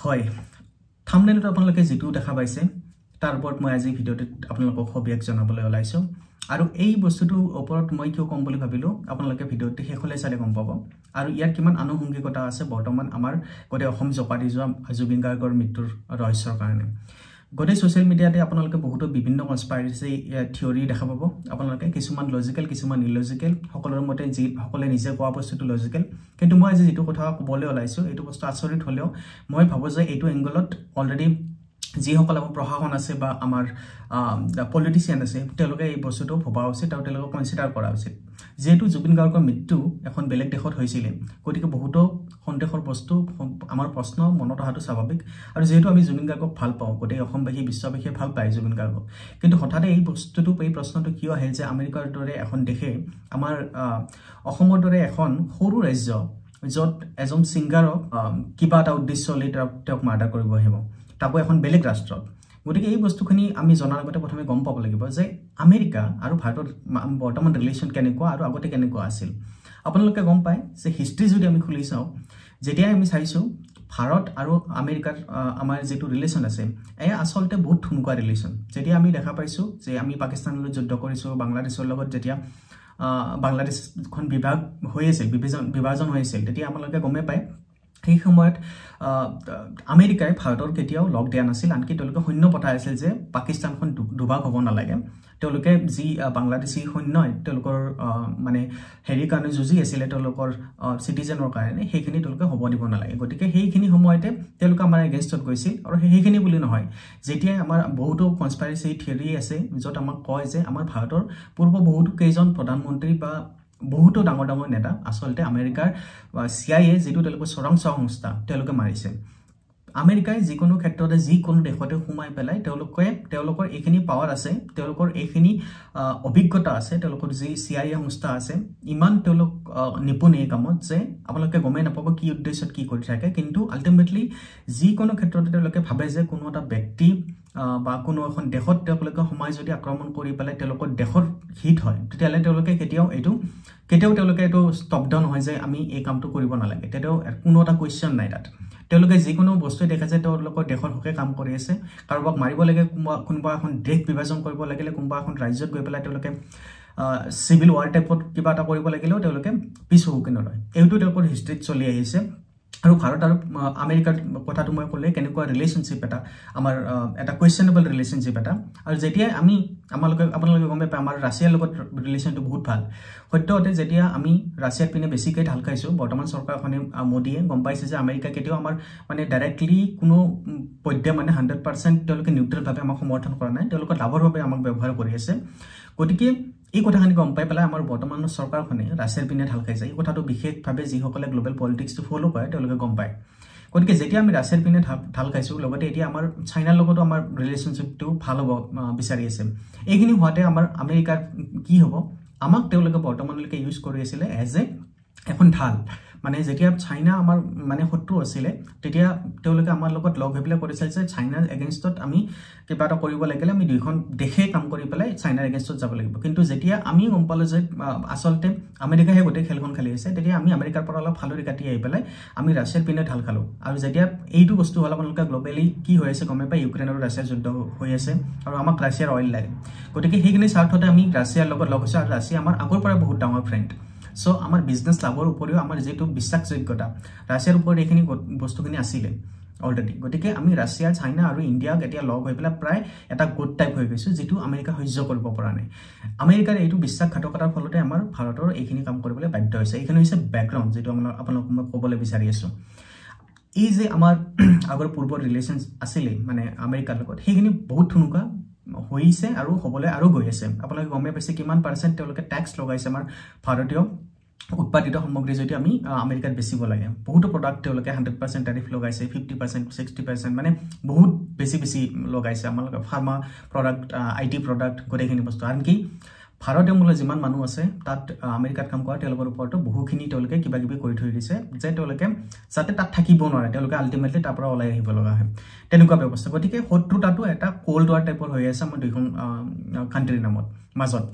হয় থাম্বনেলত আপোনালোকে যেটো দেখা পাইছে তাৰ ওপৰত মই আজি ভিডিঅ'টোত আপোনালোকক সবিশেষ জনাবলৈ ওলাইছো আৰু এই বস্তুটো ওপৰত মই কিয় কম বুলি ভাবিলো আপোনালোকে ভিডিঅ'টো শেষলৈ চালে গম পাব আৰু ইয়াৰ কিমান আনুষংগিকতা আছে বৰ্তমান আমাৰ গতে অসম জপাৰি যোৱা জুবিন গাৰ্গৰ মৃত্যুৰ ৰহস্যৰ কাৰণে গতে সোশ্যাল মিডিয়াতে আপোনালোকে বহুত বিভিন্ন কনস্পাইৰেসি থিওৰি দেখা পাব আপোনালোকে কিছুমান লজিক্যাল কিছুমান ইলজিক্যাল সকলোৰ মতে যি সকলে নিজে কোৱা বস্তুটো লজিক্যাল কিন্তু মই আজি যেটো কথা ক'বলৈ ওলাইছো এটো বস্তু আচৰিত হলেও মই ভাবো যে এটো এংগলত অলৰেডি যি সকল আমাৰ প্ৰশাসন আছে বা আমাৰ পলিটিশিয়ান আছে তেওঁলোকে এই বস্তুটো ভবা উচিত আৰু তেওঁলোকে কনসিডাৰ কৰা উচিত যেহেতু জুবিন গাৰ্গৰ মৃত্যু এখন বেলেগ দেশত হৈছিল গতিকে বহুতো সন্দেহৰ বস্তু আমাৰ প্ৰশ্ন মনত অহাটো স্বাভাৱিক আৰু যেহেতু আমি জুবিন গাৰ্গক ভাল পাওঁ গোটেই অসমবাসী বিশ্ববাসীয়ে ভাল পায় জুবিন গাৰ্গক কিন্তু হঠাতে এই বস্তুটো এই প্ৰশ্নটো কিয় আহিল যে আমেৰিকাৰ দৰে এখন দেশে আমাৰ অসমৰ দৰে এখন সৰু ৰাজ্য যত এজন সিংগাৰক কিবা এটা উদ্দেশ্য লৈ তেওঁক মাৰ্ডাৰ কৰিব আহিব তাকো এখন বেলেগ ৰাষ্ট্ৰত গতিকে এই বস্তুখিনি আমি জনাৰ আগতে প্ৰথমে গম পাব লাগিব যে আমেৰিকা আৰু ভাৰতৰ বৰ্তমান ৰিলেশন কেনেকুৱা আৰু আগতে কেনেকুৱা আছিল আপোনালোকে গম পায় যে হিষ্ট্ৰী যদি আমি খুলি চাও যেতিয়া আমি চাইছো ভাৰত আৰু আমেৰিকাৰ আমাৰ যেটো ৰিলেশন আছে এই আসলতে বহুত ঠুনকুৱা ৰিলেশন যেতিয়া আমি দেখা পাইছো যে আমি পাকিস্তানলৈ যুদ্ধ কৰিছো বাংলাদেশৰ লগত যেতিয়া বাংলাদেশখন বিভাগ হৈ আছিল বিভাজন হৈ আছিল তেতিয়া আপোনালোকে গমে পায় এই সময়ত আমেৰিকাই ভাৰতৰ কেতিয়াও লগ দিয়া নাছিল আনকি তেওঁলোকে সৈন্য পঠাই আছিল যে পাকিস্তানখন দুভাগ হ'ব নালাগে তেওঁলোকে যি বাংলাদেশী সৈন্যই তেওঁলোকৰ মানে হেৰি কাৰণে যুজি আছিল তেওঁলোকৰ সিটিজেনৰ কাৰণে সেইখিনি তেওঁলোকে হ'ব দিব নালাগে গতিকে সেইখিনি সময়তে তেওঁলোকে আমাৰ এগেইনষ্টত গৈছিল আৰু সেইখিনি বুলি নহয় যেতিয়া আমাৰ বহুতো কনস্পাইৰেসি থিওৰি আছে যত আমাক কয় যে আমাৰ ভাৰতৰ পূৰ্ব বহুতো কেইজন প্ৰধানমন্ত্ৰী বা বহুতো ডাঙৰ ডাঙৰ নেতা আসলতে আমেৰিকাৰ CIA যেটো তেওঁলোকৰ চৰংচা সংস্থা তেওঁলোকে মাৰিছে আমেৰিকাই যিকোনো ক্ষেত্ৰতে যিকোনো দেশতে সোমাই পেলাই তেওঁলোকৰ এইখিনি পাৱাৰ আছে তেওঁলোকৰ এইখিনি অভিজ্ঞতা আছে তেওঁলোকৰ যি CIA সংস্থা আছে ইমান তেওঁলোক নিপুণ এই কামত যে আপোনালোকে গমে নাপাব কি উদ্দেশ্যত কি কৰি থাকে কিন্তু আলটিমেটলি যিকোনো ক্ষেত্ৰতে তেওঁলোকে ভাবে যে কোনো এটা ব্যক্তি বা কোনো এখন দেশত তেওঁলোকে সমাজ যদি আক্ৰমণ কৰি পেলাই তেওঁলোকৰ দেশৰ হিত হয় তেতিয়ালে তেওঁলোকে কেতিয়াও তেওঁলোকে এটো ষ্টপ ডাউন হয় যে আমি এই কামটো কৰিব নালাগে তেতিয়াও কোনো এটা কোৱেশ্চন নাই তাত তেওঁলোকে যিকোনো বস্তু দেখা যায় তেওঁলোকৰ দেশৰ হকে কাম কৰি আছে কাৰোবাক মাৰিব লাগে কোনবা এখন দেশ বিভাজন কৰিব লাগিলে কোনবা এখন ৰাজ্যত গৈ পেলাই তেওঁলোকে সিভিল ওয়াৰ টাইপত কিবা এটা কৰিব লাগিলেও তেওঁলোকে পিছু হুকে নলয় এইটো তেওঁলোকৰ হিষ্ট্ৰীত চলি আহিছে আৰু ভাৰত আৰু আমেৰিকাৰ কথাটো মই ক'লে কেনেকুৱা ৰিলেশনশিপ এটা আমাৰ এটা কোৱেশ্চনেবল ৰিলেশনশিপ এটা আৰু যেতিয়া আমি আপোনালোকে গমে পায় আমাৰ ৰাছিয়াৰ লগত ৰিলেশনটো বহুত ভাল সত্যতে যেতিয়া আমি ৰাছিয়াৰ পিনে বেছিকৈ ঢাল খাইছো বৰ্তমান চৰকাৰখনে মোদীয়ে গম পাইছে যে আমেৰিকা কেতিয়াও আমাৰ মানে ডাইৰেক্টলি কোনো পদ্য মানে 100% তেওঁলোকে নিউট্ৰেল ভাৱে আমাক সমৰ্থন কৰা নাই তেওঁলোকৰ লাভৰ বাবে আমাক ব্যৱহাৰ কৰি আছে গতিকে এই কথাখিনি গম পাই পেলাই আমাৰ বৰ্তমান চৰকাৰখনে ৰাছিয়াৰ পিনে ঢাল খাইছে এই কথাটো বিশেষভাৱে যিসকলে গ্লোবাল পলিটিক্সটো ফলো কৰে তেওঁলোকে গম পায় গতিকে যেতিয়া আমি ৰাছিয়াৰ পিনে ঢাল খাইছো লগতে এতিয়া আমাৰ চাইনাৰ লগতো আমাৰ ৰিলেশনশিপটো ভাল হ'ব বিচাৰি আছে এইখিনি হোৱাতে আমাৰ আমেৰিকাৰ কি হ'ব আমাক তেওঁলোকে বৰ্তমানলৈকে ইউজ কৰি আছিল এজ এখন ঢাল মানে যেতিয়া চাইনা আমাৰ মানে শত্ৰু আছিল তেতিয়া তেওঁলোকে আমাৰ লগত লগ হৈ পেলাই কৰিছিল যে চাইনাৰ এগেইনষ্টত আমি কিবা এটা কৰিব লাগিলে আমি দুইখন দেশে কাম কৰি পেলাই চাইনাৰ এগেইনষ্টত যাব লাগিব কিন্তু যেতিয়া আমি গম পালো যে আসলতে আমেৰিকাহে গোটেই খেলখন খেলি আছে তেতিয়া আমি আমেৰিকাৰ পৰা অলপ ফালৰি কাটি আহি পেলাই আমি ৰাছিয়াৰ পিনে ঢাল খালো আৰু যেতিয়া এইটো বস্তু হল আপোনালোকে গ্লোবালি কি হৈ আছে গমে পাই ইউক্ৰেইন আৰু ৰাছিয়াৰ যুদ্ধ হৈ আছে আৰু আমাক ৰাছিয়াৰ অইল লাগে গতিকে সেইখিনি স্বাৰ্থতে আমি ৰাছিয়াৰ লগত লগ হৈছে আৰু ৰাছিয়া আমাৰ আগৰ পৰা বহুত ডাঙৰ ফ্ৰেণ্ড সো আমাৰ বিজনেস লাভৰ উপৰিও আমাৰ যেটো বিশ্বাসযোগ্যতা ৰাছিয়াৰ ওপৰত এইখিনি বস্তুখিনি আছিল অলৰেডি গতিকে আমি ৰাছিয়া চাইনা আৰু ইণ্ডিয়া এতিয়া লগ হৈ পেলাই প্ৰায় এটা গোট টাইপ হৈ গৈছে যেটো আমেৰিকা সহ্য কৰিব পৰা নাই আমেৰিকাৰ এইটো বিশ্বাসঘাতকতাৰ ফলতে আমাৰ ভাৰতৰ এইখিনি কাম কৰিবলৈ বাধ্য হৈছে এইখিনি হৈছে ব্যাকগ্ৰাউণ্ড যেটো আপোনালোকক মই ক'বলৈ বিচাৰি আছো এই যে আমাৰ আগৰ পূৰ্বৰ ৰিলেশনছ আছিল মানে আমেৰিকাৰ লগত সেইখিনি বহুত ঠুনুকা হৈছে আৰু হ'বলৈ আৰু গৈ আছে আপোনালোকে গমে পাইছে কিমান পাৰ্চেন্ট তেওঁলোকে ট্যাক্স লগাইছে আমাৰ ভাৰতীয় উৎপাদিত সামগ্ৰী যদি আমি আমেৰিকাত বেচিব লাগে বহুতো প্ৰডাক্ট তেওঁলোকে 100% ট্যাৰিফ লগাইছে 50% 60% মানে বহুত বেছি লগাইছে আমাৰ ফাৰ্মা প্ৰডাক্ট আইটি প্ৰডাক্ট গোটেইখিনি বস্তু আনকি ভাৰতীয় মূল যিমান মানুহ আছে তাত আমেৰিকাত কাম কৰা তেওঁলোকৰ ওপৰতো বহুখিনি তেওঁলোকে কিবা কিবি কৰি থৈ দিছে যে তেওঁলোকে যাতে তাত থাকিব নোৱাৰে তেওঁলোকে আলটিমেটলি তাৰ পৰা ওলাই আহিব লগা হয় তেনেকুৱা ব্যৱস্থা গতিকে শত্ৰুতাটো এটা কোল্ড ওয়াৰ টাইপৰ হৈ আছে আমাৰ দুইখন কান্ট্ৰিৰ নামত মাজত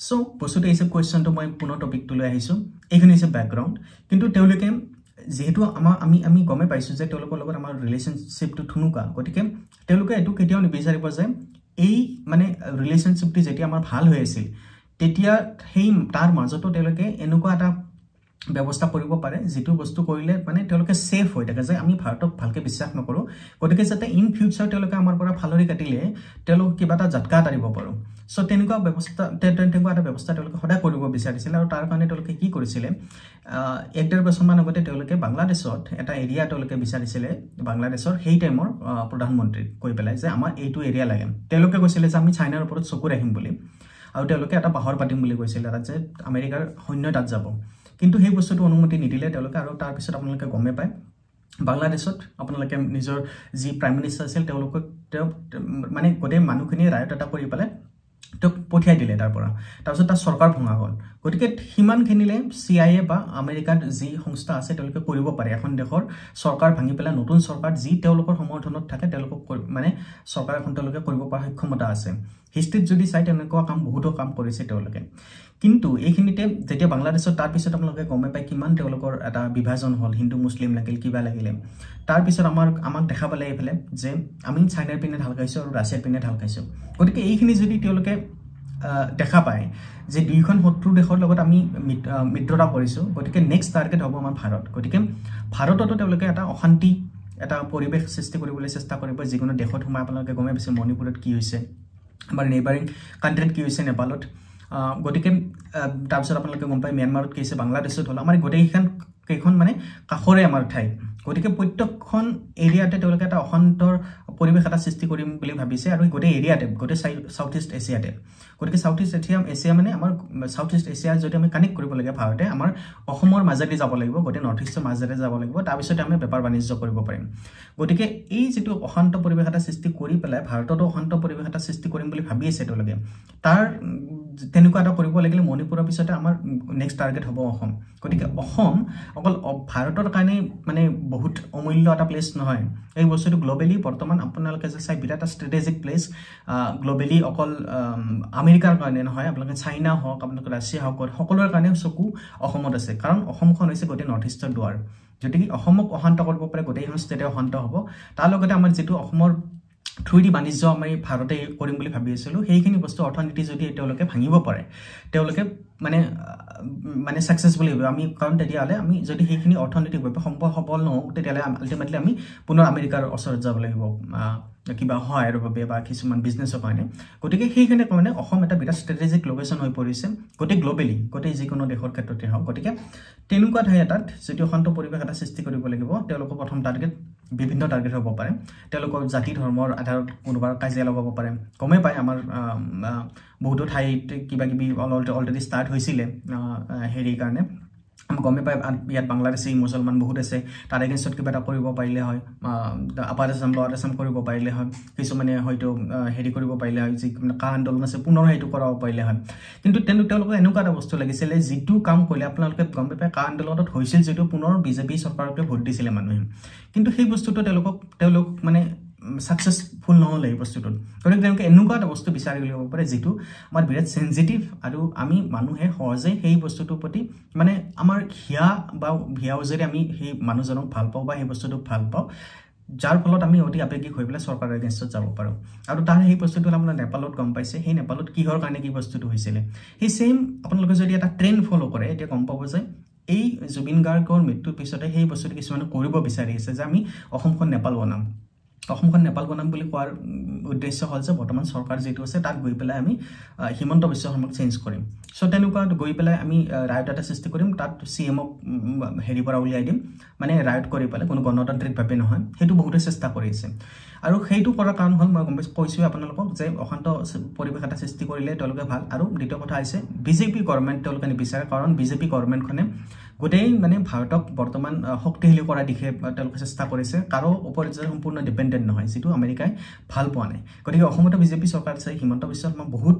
সো বস্তুটো এই কোৱেশ্চনটো মই পুনৰ টপিকটো লৈ আহিছো এইখিনি হৈছে ব্যাকগ্ৰাউণ্ড কিন্তু তেওঁলোকে যেহেতু আমি গমে পাইছো যে তেওঁলোকৰ লগত আমাৰ ৰিলেশ্যনশ্বিপটো থুনুকা গতিকে তেওঁলোকে এটো কেতিয়াও নিবিচাৰিব যে এই মানে ৰিলেশ্যনশ্বিপটো যেতিয়া আমাৰ ভাল হৈ আছিল তেতিয়া সেই তাৰ মাজতো তেওঁলোকে এনেকুৱা এটা ব্যৱস্থা কৰিব পাৰে যেটো বস্তু কৰিলে মানে তেওঁলোকে সেফ হৈ থাকে যে আমি ভাৰতক ভালকে বিশ্বাস নকৰো গতিকে যাতে ইন ফিউচাৰ তেওঁলোকে আমাৰ পৰা ফালৰি কাটিলে তেওঁলোক কিবা এটা ঝটকা দিব পাৰো সো তেনেকুৱা ব্যৱস্থা এটা ব্যৱস্থা তেওঁলোকে সদায় কৰিব বিচাৰিছিল আৰু তাৰ কাৰণে তেওঁলোকে কি কৰিছিল 1.5 বছৰ মান আগতে তেওঁলোকে বাংলাদেশত এটা এৰিয়া তেওঁলোকে বিচাৰিছিল বাংলাদেশৰ সেই টাইমৰ প্ৰধানমন্ত্ৰী কৈ পেলাই যে আমাৰ এইটো এৰিয়া লাগে তেওঁলোকে কৈছিল যে আমি চাইনাৰ ওপৰত চকু ৰাখিম বুলি আৰু তেওঁলোকে এটা পাহৰ পাতিম বুলি কৈছিল যে আমেৰিকাৰ সৈন্য তাত যাব কিন্তু সেই বস্তুটো অনুমতি নিদিলে তেওঁলোকে আৰু তাৰ পিছত আপোনালোকে গমে পায় বাংলাদেশত আপোনালোকে নিজৰ যি প্ৰাইম মিনিষ্টাৰ আছিল তেওঁলোকক মানে গোটেই মানুহখিনি ৰায়ত এটা কৰি পেলাই পঠিয়াই দিলে তাৰ পিছত তাৰ চৰকাৰ ভঙা হ'ল গতিকে হিমানখিনিলে CIA বা আমেৰিকাৰ যি সংস্থা আছে তেওঁলোকে কৰিব পাৰে এখন দেশৰ চৰকাৰ ভাঙি পেলাই নতুন চৰকাৰ যি তেওঁলোকৰ সমৰ্থনত থাকে তেওঁলোকক মানে চৰকাৰ এখন তেওঁলোকে কৰিব পৰা সক্ষমতা আছে হিষ্ট্ৰীত যদি চাই তেনেকুৱা কাম বহুতো কাম কৰিছে তেওঁলোকে কিন্তু এইখিনিতে যেতিয়া বাংলাদেশত তাৰ পিছত আপোনালোকে গমে পায় কিমান তেওঁলোকৰ এটা বিভাজন হ'ল হিন্দু মুছলিম লাগিল কিবা লাগিলে তাৰ পিছত আমাক দেখা পালে এইফালে যে আমি চাইনাৰ পিনে ঢাল খাইছো আৰু ৰাছিয়াৰ পিনে ঢাল খাইছো গতিকে এইখিনি যদি তেওঁলোকে দেখা পায় যে দুইখন শত্ৰু দেশৰ লগত আমি মিত্ৰতা কৰিছো গতিকে নেক্সট টাৰ্গেট হ'ব আমাৰ ভাৰত গতিকে ভাৰততো তেওঁলোকে এটা অশান্তি এটা পৰিবেশ সৃষ্টি কৰিবলৈ চেষ্টা কৰিব যিকোনো দেশত সোমাই আপোনালোকে গমে পাইছে মণিপুৰত কি হৈছে আমাৰ নেইবাৰিং কাণ্ট্ৰিত কি হৈছে নেপালত গতিকে তাৰ পিছত আপোনালোকে গম পায় মিয়ানমাৰত কি হৈছে বাংলাদেশত হ'ল আমাৰ গোটেইখন মানে কাখৰে আমাৰ ঠাই গতিকে প্ৰত্যেকখন এৰিয়াতে তেওঁলোকে এটা অশান্তৰ পৰিবেশ এটা সৃষ্টি কৰিম বুলি ভাবিছে আৰু গোটেই এৰিয়াতে গোটেই সাউথ ইষ্ট এছিয়াতে গতিকে সাউথ ইষ্ট এছিয়া মানে আমাৰ সাউথ ইষ্ট এছিয়া যদি আমি কানেক্ট কৰিব লাগে ভাৰতে আমাৰ অসমৰ মাজেদি যাব লাগিব গোটেই নৰ্থ ইষ্টৰ মাজেৰে যাব লাগিব তাৰ পিছতে আমি বেপাৰ বাণিজ্য কৰিব পাৰিম গতিকে এই যেটো অশান্ত পৰিবেশ এটা সৃষ্টি কৰি পেলাই ভাৰততো অশান্ত পৰিবেশ এটা সৃষ্টি কৰিম বুলি ভাবি আছে তেওঁলোকে তাৰ তেনেকুৱা এটা কৰিব লাগিলে মণিপুৰৰ পিছতে আমাৰ নেক্সট টাৰ্গেট হ'ব অসম গতিকে অসম অকল ভাৰতৰ কাৰণে মানে বহুত অমূল্য এটা প্লেস নহয় এই বস্তুটো গ্লোবালি বৰ্তমান আপোনালোকে যে চাই বিৰাট ষ্ট্ৰেটেজিক প্লেস গ্লোবালি অকল আমেৰিকাৰ কাৰণে নহয় আপোনালোকে চাইনা হওক আপোনালোকে ৰাছিয়া হওক সকলোৰ কাৰণে চকু অসমত আছে কাৰণ অসমখন হৈছে গোটেই নৰ্থ ইষ্টৰ দুৱাৰ যদি অসমক অশান্ত কৰিব পাৰে গোটেইখন ষ্টেটে অশান্ত হ'ব তাৰ লগতে আমাৰ যেটো অসমৰ 3D বাণিজ্য আমি ভাৰতে কৰিম বুলি ভাবি আছিলো সেইখিনি বস্তু অৰ্থনীতি যদি তেওঁলোকে ভাঙিব পাৰে তেওঁলোকে মানে সাকসেসফুলি হ'ব আমি কাৰণ তেতিয়ালে আমি যদি সেইখিনি অৰ্থনৈতিকভাৱে সম্ভৱ সবল নহওঁ তেতিয়ালে আলটিমেটলি আমি পুনৰ আমেৰিকাৰ ওচৰত যাব লাগিব কিবা হয়ৰ বাবে বা কিছুমান বিজনেছৰ কাৰণে গতিকে সেইখিনি কাৰণে অসম এটা বিৰাট ষ্ট্ৰেটেজিক লোকেশন হৈ পৰিছে গোটেই গ্লোবালি গোটেই যিকোনো দেশৰ ক্ষেত্ৰতে হওক গতিকে তেনেকুৱা ঠাই এটাত যদি অশান্ত পৰিবেশ এটা সৃষ্টি কৰিব লাগিব তেওঁলোকৰ প্ৰথম টাৰ্গেট বিভিন্ন টাৰ্গেট হ'ব পাৰে তেওঁলোকৰ জাতি ধৰ্মৰ আধাৰত কোনোবাৰ কাজিয়া লগাব পাৰে কমে পায় আমাৰ বহুতো ঠাইত কিবা কিবি অলৰেডি ষ্টাৰ্ট হৈছিল হেৰিৰ কাৰণে আমি গমে পাই ইয়াত বাংলাদেশী মুছলমান বহুত আছে তাৰ এগেইনষ্টত কিবা এটা কৰিব পাৰিলে হয় আপাৰ আসাম লোৱাৰ আসাম কৰিব পাৰিলে হয় কিছুমানে হয়তো হেৰি কৰিব পাৰিলে হয় যি কা আন্দোলন আছে পুনৰ হেতু কৰাব পাৰিলে হয় কিন্তু তেওঁলোকক এনেকুৱা এটা বস্তু লাগিছিল যেটো কাম কৰিলে আপোনালোকে গমে পাই কা আন্দোলনত হৈছিল যেটো পুনৰ বিজেপি চৰকাৰকে ভোট দিছিলে মানুহে কিন্তু সেই বস্তুটো তেওঁলোক মানে সাকসেসফুল নহলে এই বস্তুটো গতিকে তেওঁলোকে এনেকুৱা এটা বস্তু বিচাৰি ল'ব পাৰে যেটো আমাৰ বিৰাট সেনজিটিভ আৰু আমি মানুহে সহজে সেই বস্তুটোৰ প্ৰতি মানে আমাৰ হিয়া যদি আমি সেই মানুহজনক ভাল পাওঁ বা সেই বস্তুটো ভাল পাওঁ যাৰ ফলত আমি অতি আবেগিক হৈ পেলাই চৰকাৰৰ এগেইনষ্টত যাব পাৰো আৰু তাৰ সেই বস্তুটো আপোনাৰ নেপালত গম পাইছে সেই নেপালত কিহৰ কাৰণে কি বস্তুটো হৈছিল সেই সেম আপোনালোকে যদি এটা ট্ৰেন্ড ফলো কৰে এতিয়া গম পাব যে এই জুবিন গাৰ্গৰ মৃত্যুৰ পিছতে সেই বস্তুটো কিছুমানে কৰিব বিচাৰি আছে যে আমি অসমখন নেপাল বনাম বুলি কোৱাৰ উদ্দেশ্য হ'ল যে বৰ্তমান চৰকাৰ যেটো আছে তাত গৈ পেলাই আমি হিমন্ত বিশ্ব শৰ্মাক চেঞ্জ কৰিম সো তেনেকুৱা গৈ পেলাই আমি ৰায়ট এটা সৃষ্টি কৰিম তাত CMক হেৰি পৰা উলিয়াই দিম মানে ৰায়ট কৰি পেলাই কোনো গণতান্ত্ৰিকভাৱে নহয় হেতু বহুতে চেষ্টা কৰি আছে আৰু হেতু কৰাৰ কাৰণ হ'ল মই গম কৈছো আপোনালোকক যে অশান্ত পৰিবেশ এটা সৃষ্টি কৰিলে তেওঁলোকে ভাল আৰু দ্বিতীয় কথা আছে বিজেপি গভৰ্ণমেণ্ট তেওঁলোকে নিবিচাৰে কাৰণ বিজেপি গভৰ্ণমেণ্টখনে গোটেই মানে ভাৰতক বৰ্তমান শক্তিশালী কৰা দিশে তেওঁলোকে চেষ্টা কৰিছে কাৰো ওপৰত সম্পূৰ্ণ ডিপেন্ডেন্ট নহয় যেটো আমেৰিকাই ভাল পোৱা নাই গতিকে অসমত বিজেপি চৰকাৰ আছে হিমন্ত বিশ্ব শৰ্মা বহুত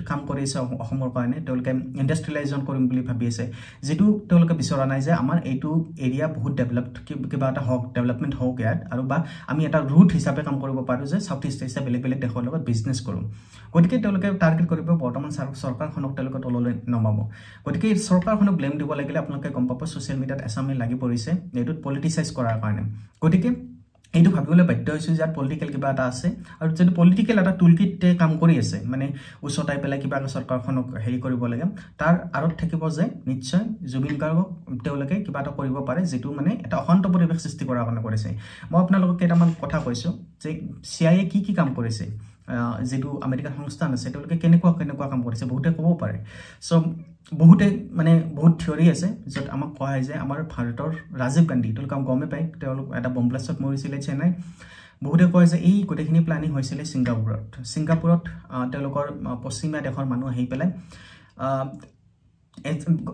কাম কৰিছে অসমৰ কাৰণে তেওঁলোকে ইন্ডাষ্ট্ৰিয়েলাইজেশ্যন কৰিম বুলি ভাবি আছে যেটো তেওঁলোকে বিচৰা নাই যে আমাৰ এইটো এৰিয়া বহুত ডেভেলপড কিবা এটা হওক ডেভেলপমেন্ট হওক ইয়াত আৰু বা আমি এটা ৰুট হিচাপে কাম কৰিব পাৰো যে সাউথ ইষ্ট এছিয়া বেলেগ দেশৰ লগত বিজনেছ কৰো গতিকে তেওঁলোকে টাৰ্গেট কৰিব বৰ্তমান চৰকাৰখনক তেওঁলোকে তললৈ নমাব গতিকে চৰকাৰখনক ব্লেম দিব লাগিলে আপোনালোকে গম পাব সোশ্যাল মিডিয়াত এছামে লাগি পৰিছে এইটোত পলিটিসাইজ কৰাৰ কাৰণে গতিকে এইটো ভাবিবলৈ বাধ্য হৈছো যে পলিটিক্যাল কিবা এটা আছে আৰু যদি পলিটিক্যাল এটা টুলকিটে কাম কৰি আছে মানে উছটাই পেলাই কিবা চৰকাৰখনক হেৰি কৰিব লাগে তাৰ আৰত থাকিব যে নিশ্চয় জুবিন গাৰ্গক তেওঁলোকে কিবা এটা কৰিব পাৰে যেটো মানে এটা অশান্ত পৰিৱেশ সৃষ্টি কৰাৰ কাৰণে কৰিছে মই আপোনালোকক কেইটামান কথা কৈছো যে CIA কি কাম কৰিছে যেটো আমেৰিকান সংস্থা আছে তেওঁলোকে কেনেকুৱা কাম কৰিছে বহুতে ক'ব পাৰে সো বহুতে মানে বহুত থিওৰি আছে যত আমাক কয় যে আমাৰ ভাৰতৰ ৰাজীৱ গান্ধী তেওঁলোক গমে পায় তেওঁলোক এটা বম ব্লাষ্টত মৰিছিল চেন্নাই বহুতে কয় যে এই গোটেইখিনি প্ল্যানিং হৈছিল সিংগাপুৰত তেওঁলোকৰ পশ্চিমীয়া দেশৰ মানুহ আহি পেলাই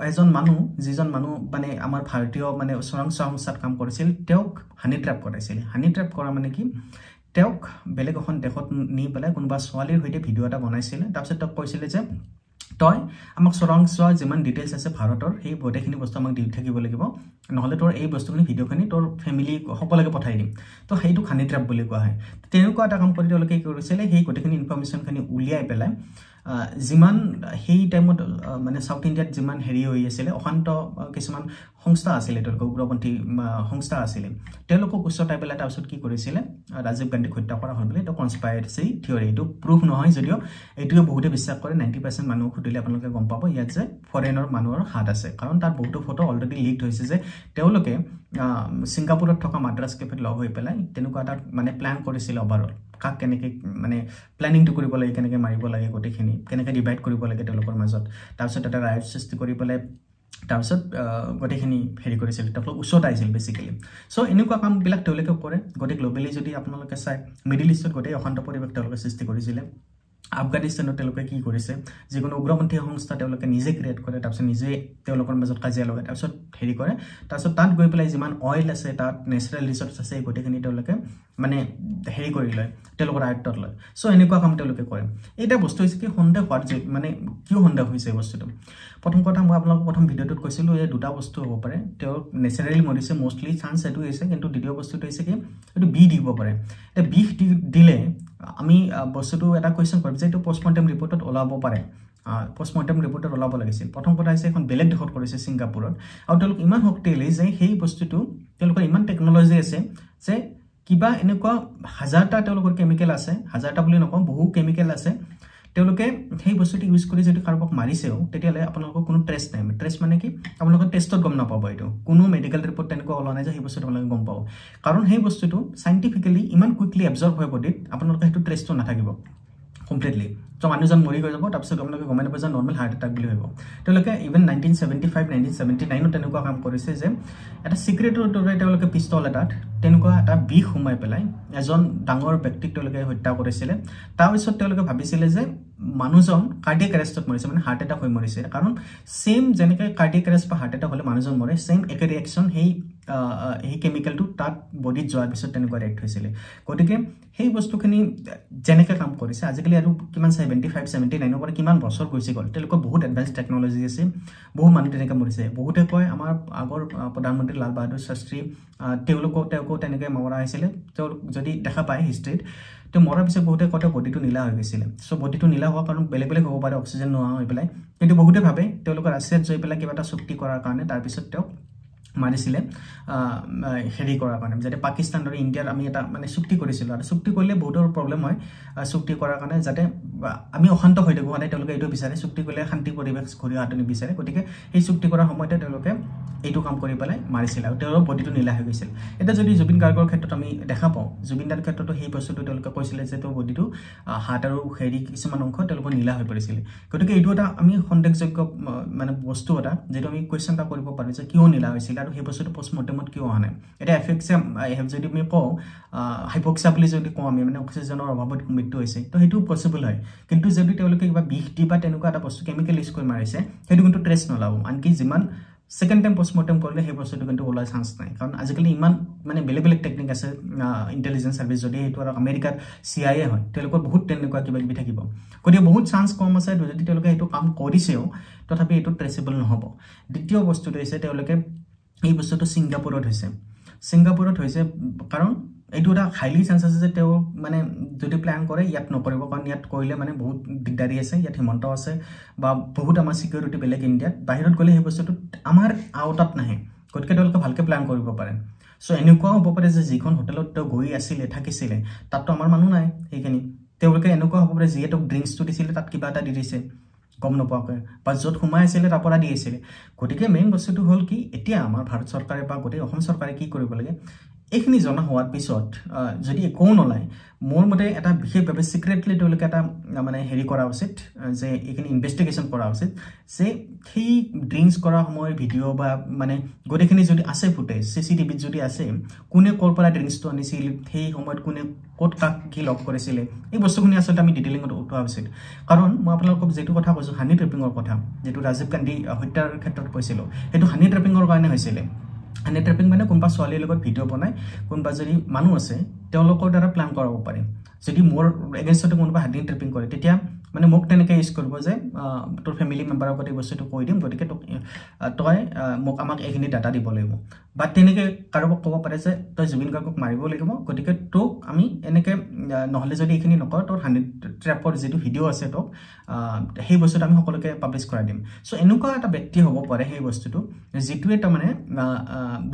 এজন মানুহ যিজন মানুহ মানে আমাৰ ভাৰতীয় মানে চৰং সংস্থাত কাম কৰিছিল তেওঁক হানি ট্ৰ্যাপ কৰাইছিল হানি ট্ৰ্যাপ কৰা মানে কি তেওঁক বেলেগ এখন দেশত নি পেলাই কোনোবা ছোৱালীৰ হৈতে ভিডিও এটা বনাইছিল তাৰপিছত তেওঁক কৈছিল যে তই আমাক চৰংছোৱা যিমান ডিটেইলছ আছে ভাৰতৰ সেই গোটেইখিনি বস্তু আমাক দি থাকিব লাগিব নহলে তোৰ এই বস্তুখিনি ভিডিওখিনি তোৰ ফ্যামিলি সকলোকে পঠাই দিম তো সেইটো হানি ট্ৰ্যাপ বুলি কোৱা হয় তেনেকুৱা এটা কাম কৰি তেওঁলোকে কৰিছিল সেই গোটেইখিনি ইনফৰমেশনখিনি উলিয়াই পেলাই জিমান সেই টাইমত মানে সাউথ ইন্ডিয়াত জিমান হেৰি হৈ আছিল অশান্ত কিছুমান সংস্থা আছিল তেওঁলোক উগ্ৰপন্থী সংস্থা আছিল তেওঁলোকক উচ্চতাই পেলাই তাৰপিছত কি কৰিছিল ৰাজীৱ গান্ধীক হত্যা কৰা হ'ল বুলি এটা কনস্পাইৰেসি থিওৰি এইটো প্ৰুফ নহয় যদিও এইটোৱে বহুতে বিশ্বাস কৰে 90% মানুহ খুদিলে আপোনালোকে গম পাব ইয়াত যে ফৰেনৰ মানুহৰ হাত আছে কাৰণ তাৰ বহুতো ফটো অলৰেডি লিকড হৈছে যে তেওঁলোকে সিংগাপুৰত থকা মাদ্ৰাছ কেফেত লগ হৈ পেলাই তেনেকুৱা এটা মানে প্ল্যান কৰিছিল ওভাৰঅল কাক কেনেকে মানে প্ল্যানিংটো কৰিব লাগে কেনেকে মাৰিব লাগে গোটেইখিনি কেনেকে ডিভাইড কৰিব লাগে তেওঁলোকৰ মাজত তাৰপিছত এটা ৰাইট সৃষ্টি কৰি পেলাই তাৰপিছত গোটেইখিনি হেৰি কৰিছিল তেওঁলোক উচ্চত আহিছিল বেসিক্যালি সো এনেকুৱা কাম বিলাক তেওঁলোকে কৰে গোটেই গ্লোবালি যদি আপোনালোকে চাই মিডল ইষ্টত গোটেই অশান্ত পৰিৱেশ তেওঁলোকে সৃষ্টি কৰিছিল আফগানিস্তানত তেওঁলোকে কি কৰিছে যিকোনো উগ্ৰপন্থী সংস্থা তেওঁলোকে নিজে ক্ৰিয়েট কৰে তাৰপিছত নিজে তেওঁলোকৰ মাজত কাজিয়া লগায় তাৰপিছত হেৰি কৰে তাৰপিছত তাত গৈ পেলাই যিমান অইল আছে তাত নেচাৰেল ৰিসোৰ্স আছে এই গোটেইখিনি তেওঁলোকে মানে হেৰি কৰি লয় তেওঁলোকৰ আয়ত্তত লয় সো এনেকুৱা কাম তেওঁলোকে কৰে এটা বস্তু হৈছে কি সন্দেহ হোৱাৰ যে মানে কিয় সন্দেহ হৈছে বস্তুটো প্ৰথম কথা মই আপোনালোকক প্ৰথম ভিডিওটোত কৈছিলো যে দুটা বস্তু হ'ব পাৰে তেওঁ নেচাৰেলি মৰিছে মোস্টলি চান্স এটো হৈছে কিন্তু দ্বিতীয় বস্তুটো হৈছে কি এটো বি দিব পাৰে এটা বি দিলে আমি বস্তুটো এটা কোৱেশ্চন কৰিম যে এটো পোষ্টমৰ্টেম ৰিপৰ্টত ওলাব পাৰে পোষ্টমৰ্টেম ৰিপৰ্টত ওলাব লাগিছিল প্ৰথম কথা হৈছে এখন বেলেগ দেশত কৰিছে সিংগাপুৰত আৰু তেওঁলোক ইমান শক্তিশালী যে সেই বস্তুটো তেওঁলোকৰ ইমান টেকনলজি আছে যে কিবা এনেকুৱা হাজাৰটা তেওঁলোকৰ কেমিকেল আছে হাজাৰটা বুলি নকওঁ বহু কেমিকেল আছে তেওঁলোকে সেই বস্তুটো ইউজ কৰি যদি কাৰোবাক মাৰিছেও তেতিয়ালে আপোনালোকৰ কোনো ট্ৰেছ নাই ট্ৰেছ মানে কি আপোনালোকৰ টেষ্টত গম নাপাব এইটো কোনো মেডিকেল ৰিপৰ্ট তেনেকুৱা ওলা নাই যে সেই বস্তুটো আপোনালোকে গম পাব কাৰণ সেই বস্তুটো সাইন্টিফিক্যালি ইমান কুইকলি এবজৰ্ব হৈ বডিত আপোনালোকৰ সেইটো ট্ৰেছটো নাথাকিব কমপ্লিটলি তো মানুহজন মৰি গৈ যাব তাৰপিছত আপোনালোকে গম নাপাব যে নৰ্মেল হাৰ্ট এটাক বুলি হ'ব তেওঁলোকে ইভেন 1975 1979 তেনেকুৱা কাম কৰিছে যে এটা সিক্ৰেটৰ দৰে তেওঁলোকে পিস্তল এটাত তেনেকুৱা এটা বিষ সোমাই পেলাই এজন ডাঙৰ ব্যক্তিক তেওঁলোকে হত্যা কৰিছিল তাৰপিছত তেওঁলোকে ভাবিছিল যে মানুহজন কাৰ্ডিয়াক এৰেষ্টত মৰিছে মানে হাৰ্ট এটাক হৈ মৰিছে কাৰণ সেম যেনেকৈ কাৰ্ডিয়াক এৰেষ্ট বা হাৰ্ট এটাক হলে মানুহজন মৰে সেম একে ৰিঅ্যাকশন এই কেমিকেলটো তাত বডিত যোৱাৰ পিছত তেনেকুৱা ৰিঅ্যাক্ট হৈছিল গতিকে সেই বস্তুখিনি যেনেকৈ কাম কৰিছে আজিকালি আৰু কিমান 75 79 পৰা কিমান বছৰ গৈছে গল তেওঁলোকৰ বহুত এডভান্স টেকনলজি আছে বহু মানুহ তেনেকৈ মৰিছে বহুতে কয় আমাৰ আগৰ প্ৰধানমন্ত্ৰী লাল বাহাদুৰ শাস্ত্ৰী তেওঁলোকো তেনেকৈ মৰা হৈছিল তেওঁলোক যদি দেখা পায় হিষ্ট্ৰীত তো মৰাৰ পিছত বহুতে কত বডিটো নীলা হৈ গৈছিল সো বডিটো নীলা হোৱাৰ কাৰণ বেলেগ বেলেগ হ'ব পাৰে অক্সিজেন নোহোৱা হৈ পেলাই কিন্তু বহুতে ভাবে তেওঁলোকৰ ৰাছিয়াত জয় পেলাই কিবা এটা চুক্তি কৰাৰ কাৰণে তাৰ পিছত তেওঁ মাৰিছিলে হেৰি কৰাৰ কাৰণে যাতে পাকিস্তান আৰু ইণ্ডিয়াৰ আমি এটা মানে চুক্তি কৰিছিলো আৰু চুক্তি কৰিলে বহুতৰ প্ৰব্লেম হয় চুক্তি কৰাৰ কাৰণে যাতে আমি অশান্ত হৈ থাকো মানে তেওঁলোকে এইটো বিচাৰে চুক্তি কৰিলে শান্তি পৰিৱেশ ঘূৰি অহাটো নিবিচাৰে গতিকে এই চুক্তি কৰাৰ সময়তে তেওঁলোকে এইটো কাম কৰি পেলাই মাৰিছিল আৰু তেওঁৰ বডিটো নীলা হৈ গৈছিল এটা যদি জুবিন গাৰ্গৰ ক্ষেত্ৰত আমি দেখা পাওঁ জুবিন দাৰ ক্ষেত্ৰতো সেই বস্তুটো তেওঁলোকে কৈছিলে যে তেওঁৰ বডিটো হাত আৰু হেৰি কিছুমান অংশ তেওঁলোকৰ নীলা হৈ পৰিছিল গতিকে এইটো এটা আমি সন্দেহযোগ্য মানে বস্তু এটা যেটো আমি কোৱেশ্চন এটা কৰিব পাৰো যে কিয় নীলা হৈছিল আৰু সেই বস্তুটো পোষ্টমৰ্টেমত কিয় অহা নাই এটা এফেক্টছে যদি আমি কওঁ হাইপক্সিয়া বুলি যদি কওঁ আমি মানে অক্সিজেনৰ অভাৱত মৃত্যু হৈছে তো সেইটো পসিবল হয় কিন্তু যদি তেওঁলোকে কিবা বিষ দি বা তেনেকুৱা এটা বস্তু কেমিকেল ইউজ কৰি মাৰিছে সেইটো কিন্তু ট্ৰেছ নলাব আনকি যিমান সেকেন্ড টাইম পোষ্টমৰ্টেম কৰিলে সেই বস্তুটো কিন্তু ওলাই চান্স নাই কাৰণ আজিকালি ইমান মানে বেলেগ বেলেগ টেকনিক আছে ইন্টেলিজেন্স সাৰ্ভিস যদি এইটো আৰু আমেৰিকাৰ CIA হয় তেওঁলোকৰ বহুত তেনেকুৱা কিবা কিবি থাকিব গতিকে বহুত চান্স কম আছে যদি তেওঁলোকে এইটো কাম কৰিছেও তথাপি এইটো ট্ৰেচেবল নহব দ্বিতীয় বস্তুটো হৈছে তেওঁলোকে এই বস্তুটো সিংগাপুৰত হৈছে কাৰণ এইটো এটা হাইলি চান্স আছে যে তেওঁ মানে যদি প্ল্যান কৰে ইয়াত নকৰিব, কাৰণ ইয়াত কৰিলে মানে বহুত দিগদাৰী আছে, ইয়াত হিমন্ত আছে বা বহুত আমাৰ সিকিউৰিটি বেলেগ ইণ্ডিয়াত, বাহিৰত গ'লে সেই বস্তুটো আমাৰ আউটত নাহে, গতিকে তেওঁলোকে ভালকৈ প্ল্যান কৰিব পাৰে। সো এনেকুৱাও হ'ব পাৰে যে যিখন হোটেলত তেওঁ গৈ আছিলে থাকিছিলে তাততো আমাৰ মানুহ নাই, সেইখিনি তেওঁলোকে এনেকুৱা হ'ব পাৰে যিয়ে তেওঁক ড্ৰিংকছটো দিছিলে তাত কিবা এটা দি দিছে গম নোপোৱাকৈ, বা য'ত সোমাই আছিলে তাৰ পৰা দি আছিলে। গতিকে মেইন বস্তুটো হ'ল কি, এতিয়া আমাৰ ভাৰত চৰকাৰে বা গোটেই অসম চৰকাৰে কি কৰিব লাগে, এইখিনি জনা হোৱাৰ পিছত যদি একো নলয়, মোৰ মতে এটা বিশেষভাৱে চিক্ৰেটলি তেওঁলোকে এটা মানে হেৰি কৰা উচিত যে এইখিনি ইনভেষ্টিগেশ্যন কৰা উচিত যে সেই ড্ৰিংকছ কৰাৰ সময়ৰ ভিডিঅ' বা মানে গোটেইখিনি যদি আছে ফুটেজ CCTVত যদি আছে, কোনে ক'ৰ পৰা ড্ৰিংকছটো আনিছিল, সেই সময়ত কোনে ক'ত কাক কি লগ কৰিছিলে, এই বস্তুখিনি আচলতে আমি ডিটেইলিঙত উঠোৱা উচিত। কাৰণ মই আপোনালোকক যিটো কথা কৈছোঁ হানি ট্ৰেপিঙৰ কথা, যিটো ৰাজীৱ গান্ধী হত্যাৰ ক্ষেত্ৰত কৈছিলোঁ, সেইটো হানি ট্ৰেপিঙৰ কাৰণে হৈছিলে। হানি ট্ৰেপিং মানে কোনোবা ছোৱালীৰ লগত ভিডিঅ' বনাই কোনোবা যদি মানুহ আছে তেওঁলোকৰ দ্বাৰা প্ল্যান কৰাব পাৰে। যদি মোৰ এগেইনষ্টতে কোনোবা হানি ট্ৰেপিং কৰে তেতিয়া মানে মোক তেনেকৈ ইউজ কৰিব যে তোৰ ফেমিলি মেম্বাৰৰ প্ৰতি বস্তুটো কৈ দিম, গতিকে তই আমাক এইখিনি ডাটা দিব লাগিব, বা তেনেকৈ কাৰোবাক ক'ব পাৰে যে তই জুবিন গাৰ্গক মাৰিব লাগিব, গতিকে তোক আমি এনেকৈ নহ'লে যদি এইখিনি নকৰ তোৰ হানি ট্ৰেপৰ যিটো ভিডিঅ' আছে তোক সেই বস্তুটো আমি সকলোকে পাব্লিছ কৰাই দিম। চ' এনেকুৱা এটা ব্যক্তি হ'ব পাৰে সেই বস্তুটো যিটোৱে তাৰমানে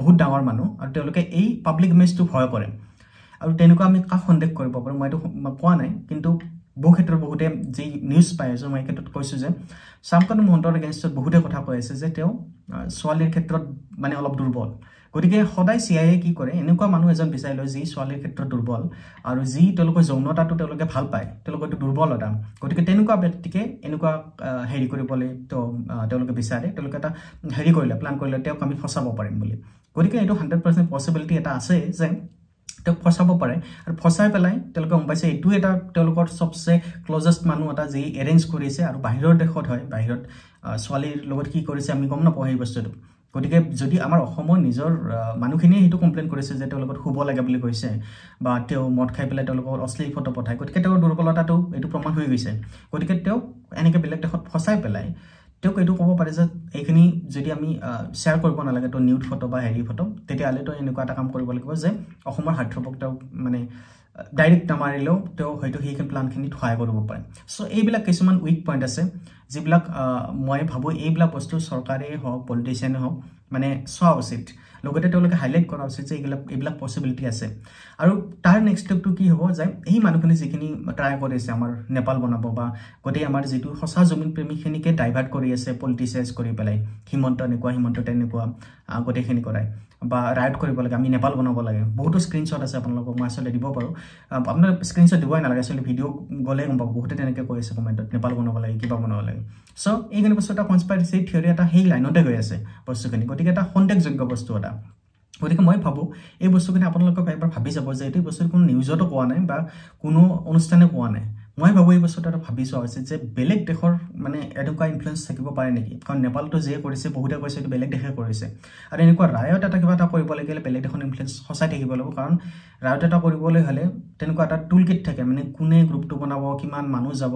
বহুত ডাঙৰ মানুহ আৰু তেওঁলোকে এই পাব্লিক ইমেজটো ভয় কৰে, আৰু তেনেকুৱা আমি কাক সন্দেহ কৰিব পাৰোঁ মই এইটো কোৱা নাই, কিন্তু বহু ক্ষেত্ৰত বহুতে যি নিউজ পাই আছোঁ মই এই ক্ষেত্ৰত কৈছোঁ যে শ্যামকানু মহন্তৰ এগেইনষ্টত বহুতে কথা কৈ আছে যে তেওঁ ছোৱালীৰ ক্ষেত্ৰত মানে অলপ দুৰ্বল। গতিকে সদায় CIA কি কৰে, এনেকুৱা মানুহ এজন বিচাৰি লয় যি ছোৱালীৰ ক্ষেত্ৰত দুৰ্বল আৰু যি তেওঁলোকৰ যৌনতাটো তেওঁলোকে ভাল পায়, তেওঁলোকৰ এইটো দুৰ্বলতা, গতিকে তেনেকুৱা ব্যক্তিকে এনেকুৱা হেৰি কৰিবলৈ তেওঁলোকে বিচাৰে, তেওঁলোকে এটা হেৰি কৰিলে প্ল্যান কৰিলে তেওঁক আমি ফচাব পাৰিম বুলি। গতিকে এইটো 100% পচিবিলিটি এটা আছে যে তেওঁক ফচাব পাৰে, আৰু ফচাই পেলাই তেওঁলোকে গম পাইছে এইটো এটা তেওঁলোকৰ চবচে ক্লজেষ্ট মানুহ এটা যি এৰেঞ্জ কৰিছে, আৰু বাহিৰৰ দেশত হয়, বাহিৰত ছোৱালীৰ লগত কি কৰিছে আমি গম নাপাওঁ সেই বস্তুটো। গতিকে যদি আমাৰ অসমৰ নিজৰ মানুহখিনিয়ে সেইটো কমপ্লেইন কৰিছে যে তেওঁৰ লগত শুব লাগে বুলি কৈছে, বা তেওঁ মদ খাই পেলাই তেওঁলোকৰ অশ্লীল ফটো পঠায়, গতিকে তেওঁৰ দুৰ্বলতাটো এইটো প্ৰমাণ হৈ গৈছে। গতিকে তেওঁক এনেকৈ বেলেগ দেশত ফচাই পেলাই তেওঁক এইটো ক'ব পাৰে যে এইখিনি যদি আমি শ্বেয়াৰ কৰিব নালাগে তো নিউড ফটো বা হেৰি ফটো, তেতিয়াহ'লে তো এনেকুৱা এটা কাম কৰিব লাগিব যে অসমৰ হাৰ্টথ্ৰবক তেওঁক মানে ডাইৰেক্ট নামাৰিলেও তেওঁ হয়তো সেইখিনি প্লানখিনিত সহায় কৰিব পাৰে। চ' এইবিলাক কিছুমান উইক পইণ্ট আছে যিবিলাক মই ভাবোঁ এইবিলাক বস্তু চৰকাৰেই হওক পলিটিচিয়ানে হওক মানে চোৱা উচিত, লগতে তেওঁলোকে হাইলাইট কৰা উচিত যে এইবিলাক পচিবিলিটি আছে। আৰু তাৰ নেক্সট ষ্টেপটো কি হ'ব যে এই মানুহখিনি যিখিনি ট্ৰাই কৰিছে আমাৰ নেপাল বনাব, বা গোটেই আমাৰ যিটো সঁচা জমিন প্ৰেমীখিনিকে ডাইভাৰ্ট কৰি আছে পলিটিচাইজ কৰি পেলাই, হিমন্ত এনেকুৱা হিমন্ত তেনেকুৱা গোটেইখিনি কৰাই, বা ৰাইট কৰিব লাগে আমি নেপাল বনাব লাগে, বহুতো স্ক্ৰীনশ্বট আছে আপোনালোকক মই আচলতে দিব পাৰোঁ, আপোনাৰ স্ক্ৰীনশ্বট দিবই নালাগে, আচলতে ভিডিঅ' গ'লে গম পাব, বহুতে তেনেকৈ কৈ আছে কমেণ্টত নেপাল বনাব লাগে কিবা বনাব লাগে। চ' এইখিনি বস্তু এটা কনস্পাইৰেচি থিয়ৰী এটা সেই লাইনতে গৈ আছে বস্তুখিনি, গতিকে এটা সন্দেহযোগ্য বস্তু এটা। গতিকে মই ভাবোঁ এই বস্তুখিনি আপোনালোকক এবাৰ ভাবি যাব যে এইটো বস্তু কোনো নিউজতো কোৱা নাই বা কোনো অনুষ্ঠানে কোৱা নাই। মই ভাবোঁ এই বস্তুটো এটা ভাবি চোৱা হৈছে যে বেলেগ দেশৰ মানে এনেকুৱা ইনফ্লুৱেঞ্চ থাকিব পাৰে নেকি, কাৰণ নেপালটো যিয়ে কৰিছে বহুতে কৈছে এইটো বেলেগ দেশে কৰিছে, আৰু এনেকুৱা ৰায়ত এটা কিবা এটা কৰিব লাগিলে বেলেগ দেশৰ ইনফ্লুৱেঞ্চ সঁচাই থাকিব লাগিব, কাৰণ ৰায়ত এটা কৰিবলৈ হ'লে তেনেকুৱা এটা টুল কিট থাকে, মানে কোনে গ্ৰুপটো বনাব, কিমান মানুহ যাব,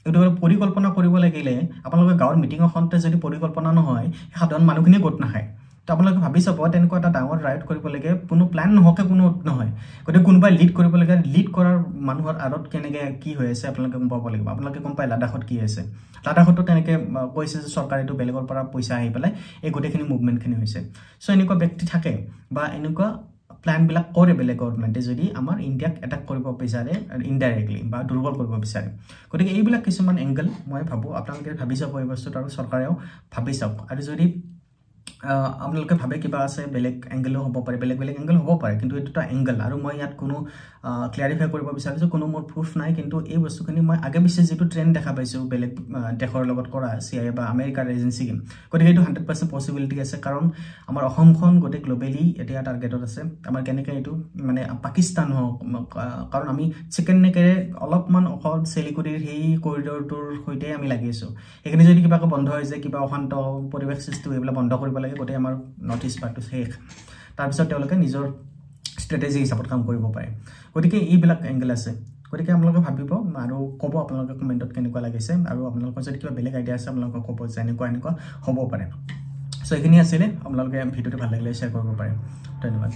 এইটো পৰিকল্পনা কৰিব লাগিলে আপোনালোকে গাঁৱৰ মিটিং এখনতে যদি পৰিকল্পনা নহয় সাধাৰণ মানুহখিনিয়ে গোট নাখায়। তো আপোনালোকে ভাবি চাব তেনেকুৱা এটা ডাঙৰ ৰাইড কৰিব লাগে, কোনো প্ল্যান নোহোৱাকৈ কোনো নহয়, গতিকে কোনোবাই লিড কৰিব লাগে, লিড কৰাৰ মানুহৰ আঁৰত কেনেকৈ কি হৈ আছে আপোনালোকে গম পাব লাগিব। আপোনালোকে গম পায় লাডাখত কি আছে, লাডাখতো তেনেকৈ কৈছে যে চৰকাৰেতো বেলেগৰ পৰা পইচা আহি পেলাই এই গোটেইখিনি মুভমেণ্টখিনি হৈছে। চ' এনেকুৱা ব্যক্তি থাকে বা এনেকুৱা প্ল্যানবিলাক কৰে বেলেগ গভৰ্ণমেণ্টে যদি আমাৰ ইণ্ডিয়াক এটাক কৰিব বিচাৰে ইনডাইৰেক্টলি বা দুৰ্বল কৰিব বিচাৰে। গতিকে এইবিলাক কিছুমান এংগল মই ভাবোঁ আপোনালোকে ভাবি চাব এই বস্তুটো, আৰু চৰকাৰেও ভাবি চাওক। আৰু যদি আপোনালোকে ভাবে কিবা আছে বেলেগ এংগেলো হ'ব পাৰে, বেলেগ এংগেল হ'ব পাৰে, কিন্তু এইটো এটা এংগেল, আৰু মই ইয়াত কোনো ক্লিয়াৰিফাই কৰিব বিচাৰিছোঁ, কোনো মোৰ প্ৰুফ নাই, কিন্তু এই বস্তুখিনি মই আগে পিছে যিটো ট্ৰেণ্ড দেখা পাইছোঁ বেলেগ দেশৰ লগত কৰা CIA বা আমেৰিকাৰ এজেঞ্চি, গতিকে এইটো 100% পচিবিলিটি আছে, কাৰণ আমাৰ অসমখন গোটেই গ্ল'বেলি এতিয়া টাৰ্গেটত আছে। আমাৰ কেনেকৈ এইটো মানে পাকিস্তান হওক, কাৰণ আমি চিকেন নেকেৰে অলপমান অকল চেলিকুৰিৰ সেই কৰিডৰটোৰ সৈতে আমি লাগি আছোঁ, সেইখিনি যদি কিবাকৈ বন্ধ হৈ যায়, কিবা অশান্ত পৰিৱেশ সৃষ্টি এইবিলাক বন্ধ কৰিব লাগে, গোটেই আমাৰ নৰ্থ ইষ্ট পাৰ্টটো শেষ, তাৰপিছত তেওঁলোকে নিজৰ ষ্ট্ৰেটেজি হিচাপত কাম কৰিব পাৰে। গতিকে এইবিলাক এংগেল আছে, গতিকে আপোনালোকে ভাবিব আৰু ক'ব আপোনালোকে কমেণ্টত কেনেকুৱা লাগিছে, আৰু আপোনালোকৰ যদি কিবা বেলেগ আইডিয়া আছে আপোনালোকে ক'ব যে এনেকুৱা হ'ব পাৰে। চ' এইখিনি আছিলে, আপোনালোকে ভিডিঅ'টো ভাল লাগিলে শ্বেয়াৰ কৰিব পাৰে। ধন্যবাদ।